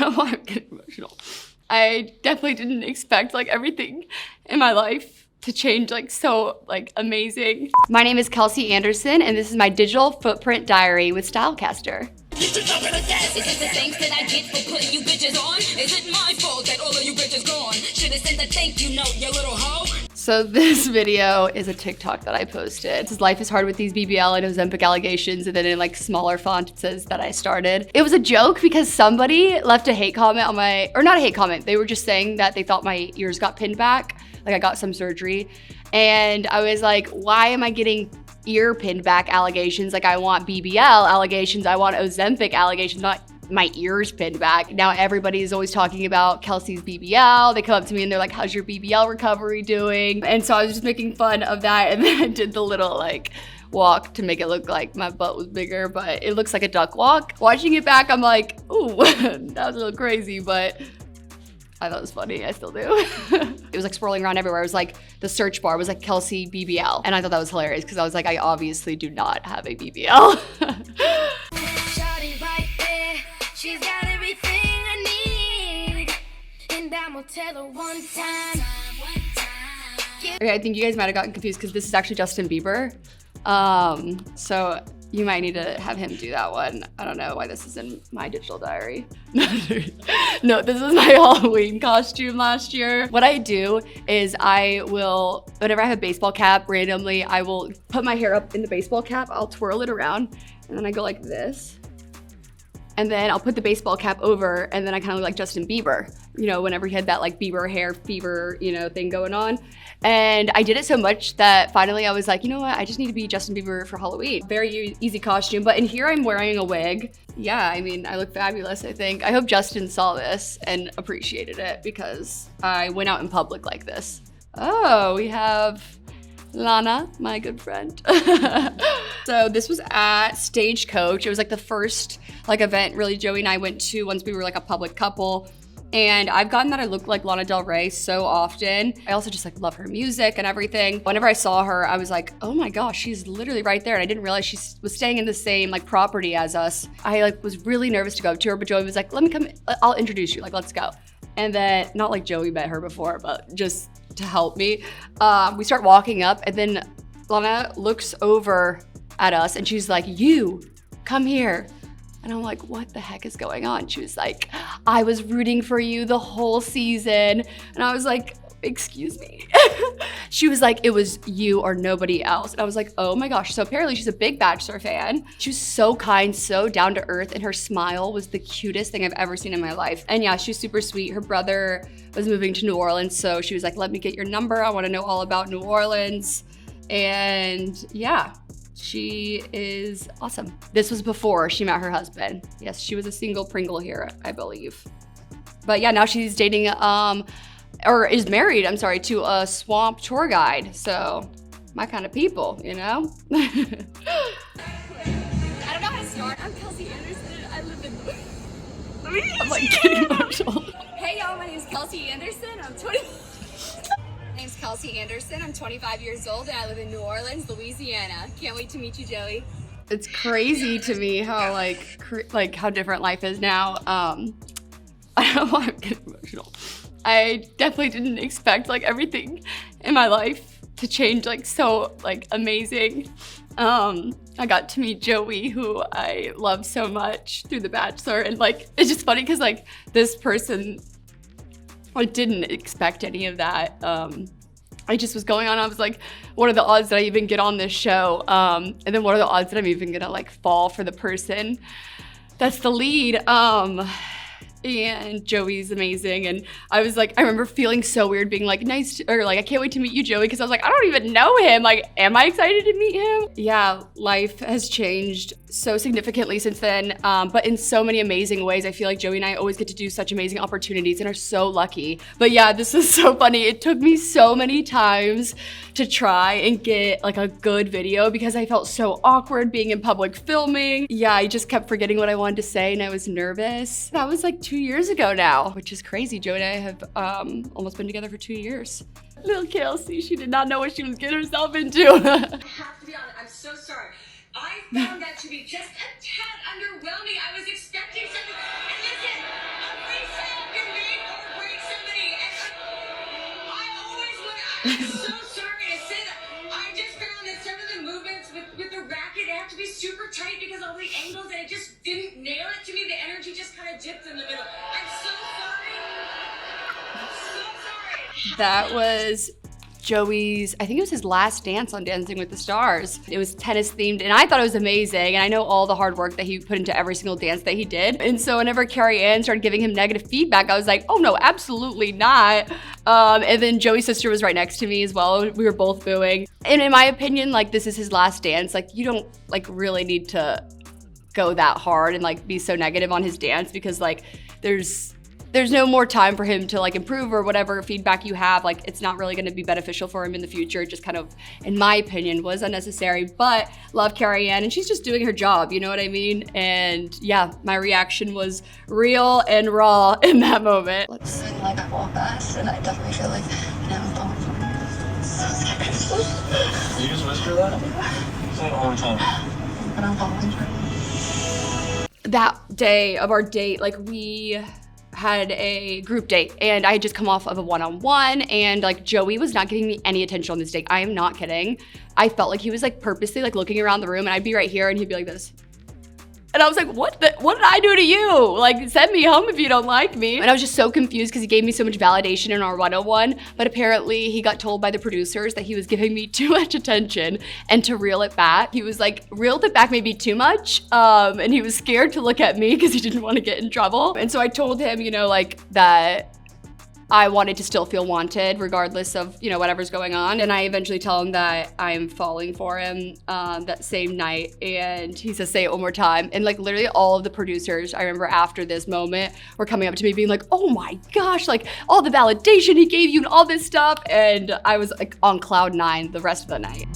don't know why I'm getting emotional. I definitely didn't expect like everything in my life to change like so like amazing. My name is Kelsey Anderson and this is my digital footprint diary with Stylecaster. Is it the thanks that I get for putting you bitches on? Is it my fault that all of you bitches gone? Should've sent a thank you note, you little hoe. So this video is a TikTok that I posted. It says life is hard with these BBL and Ozempic allegations, and then in like smaller font it says that I started. It was a joke because somebody left a hate comment on my, or not a hate comment, they were just saying that they thought my ears got pinned back, like I got some surgery. And I was like, why am I getting ear pinned back allegations? Like I want BBL allegations, I want Ozempic allegations, not my ears pinned back. Now everybody is always talking about Kelsey's BBL. They come up to me and they're like, how's your BBL recovery doing? And so I was just making fun of that, and then I did the little like walk to make it look like my butt was bigger, but it looks like a duck walk. Watching it back, I'm like, ooh, that was a little crazy, but I thought it was funny, I still do. It was like swirling around everywhere. It was like, the search bar was like Kelsey BBL. And I thought that was hilarious because I was like, I obviously do not have a BBL. She's got everything I need, and I'm gonna tell her one time. Okay, I think you guys might have gotten confused because this is actually Justin Bieber. So you might need to have him do that one. I don't know why this is in my digital diary. No, this is my Halloween costume last year. What I do is I will, whenever I have a baseball cap, randomly, I will put my hair up in the baseball cap, I'll twirl it around, and then I go like this. And then I'll put the baseball cap over, and then I kind of look like Justin Bieber, you know, whenever he had that like Bieber hair fever, you know, thing going on. And I did it so much that finally I was like, you know what, I just need to be Justin Bieber for Halloween. Very easy costume, but in here I'm wearing a wig. Yeah, I mean, I look fabulous, I think. I hope Justin saw this and appreciated it because I went out in public like this. Oh, we have Lana, my good friend. So this was at Stagecoach. It was like the first like event really Joey and I went to once we were like a public couple. And I've gotten that I look like Lana Del Rey so often. I also just like love her music and everything. Whenever I saw her, I was like, oh my gosh, she's literally right there. And I didn't realize she was staying in the same like property as us. I like was really nervous to go up to her, but Joey was like, let me come, I'll introduce you, like, let's go. And then, not like Joey met her before, but just to help me. We start walking up and then Lana looks over at us and she's like, you, come here. And I'm like, what the heck is going on? She was like, I was rooting for you the whole season. And I was like, excuse me. She was like, it was you or nobody else. And I was like, oh my gosh. So apparently she's a big Bachelor fan. She was so kind, so down to earth, and her smile was the cutest thing I've ever seen in my life. And yeah, she's super sweet. Her brother was moving to New Orleans, so she was like, let me get your number. I want to know all about New Orleans. And yeah, she is awesome. This was before she met her husband. Yes, she was a single Pringle here, I believe. But yeah, now she's dating, or is married, I'm sorry, to a swamp tour guide. So my kind of people, you know? I don't know how to start. I'm Kelsey Anderson. I live in... I'm like getting emotional. Hey y'all, my name is Kelsey Anderson. My name's Kelsey Anderson. I'm 25 years old and I live in New Orleans, Louisiana. Can't wait to meet you, Joey. It's crazy to me how like how different life is now. I don't know why I'm getting emotional. I definitely didn't expect like everything in my life to change like so like amazing. I got to meet Joey, who I love so much, through The Bachelor, and like it's just funny because like this person, I didn't expect any of that. I just was going on, I was like, what are the odds that I even get on this show? And then what are the odds that I'm even gonna like fall for the person that's the lead? And Joey's amazing. And I was like, I remember feeling so weird being like, or like, I can't wait to meet you, Joey, because I was like, I don't even know him. Like, am I excited to meet him? Yeah, life has changed so significantly since then, but in so many amazing ways. I feel like Joey and I always get to do such amazing opportunities and are so lucky. But yeah, this is so funny. It took me so many times to try and get like a good video because I felt so awkward being in public filming. Yeah, I just kept forgetting what I wanted to say and I was nervous. That was like 2 years ago now, which is crazy. Joey and I have almost been together for 2 years. Little Kelsey, she did not know what she was getting herself into. I have to be honest, I'm so sorry. I found that to be just a tad underwhelming. I was expecting something. And listen, I'm so sorry to say that. I just found that some of the movements with the racket have to be super tight because all the angles, and it just didn't nail it to me. The energy just kind of dipped in the middle. I'm so sorry. I'm so sorry. That was Joey's, I think it was his last dance on Dancing with the Stars. It was tennis themed and I thought it was amazing. And I know all the hard work that he put into every single dance that he did. And so whenever Carrie Ann started giving him negative feedback, I was like, oh no, absolutely not. And then Joey's sister was right next to me as well. We were both booing. And in my opinion, like this is his last dance. Like you don't like really need to go that hard and like be so negative on his dance because like there's no more time for him to like improve or whatever feedback you have. Like it's not really gonna be beneficial for him in the future. It just kind of, in my opinion, was unnecessary, but love Carrie Ann and she's just doing her job, you know what I mean? And yeah, my reaction was real and raw in that moment. Let's like I walk fast and I definitely feel like now I'm falling for it. So scared. You just whisper that? Say it one more time. But I'm falling for it. That day of our date, like we had a group date and I had just come off of a one-on-one and like Joey was not giving me any attention on this date. I am not kidding. I felt like he was like purposely like looking around the room and I'd be right here and he'd be like this. And I was like, what did I do to you? Like, send me home if you don't like me. And I was just so confused because he gave me so much validation in our one-on-one, but apparently he got told by the producers that he was giving me too much attention and to reel it back. He was like, reeled it back maybe too much. And he was scared to look at me because he didn't want to get in trouble. And so I told him, you know, like that I wanted to still feel wanted regardless of, you know, whatever's going on. And I eventually tell him that I'm falling for him that same night. And he says, say it one more time. And like literally all of the producers, I remember after this moment, were coming up to me being like, oh my gosh, like all the validation he gave you and all this stuff. And I was like on cloud 9 the rest of the night.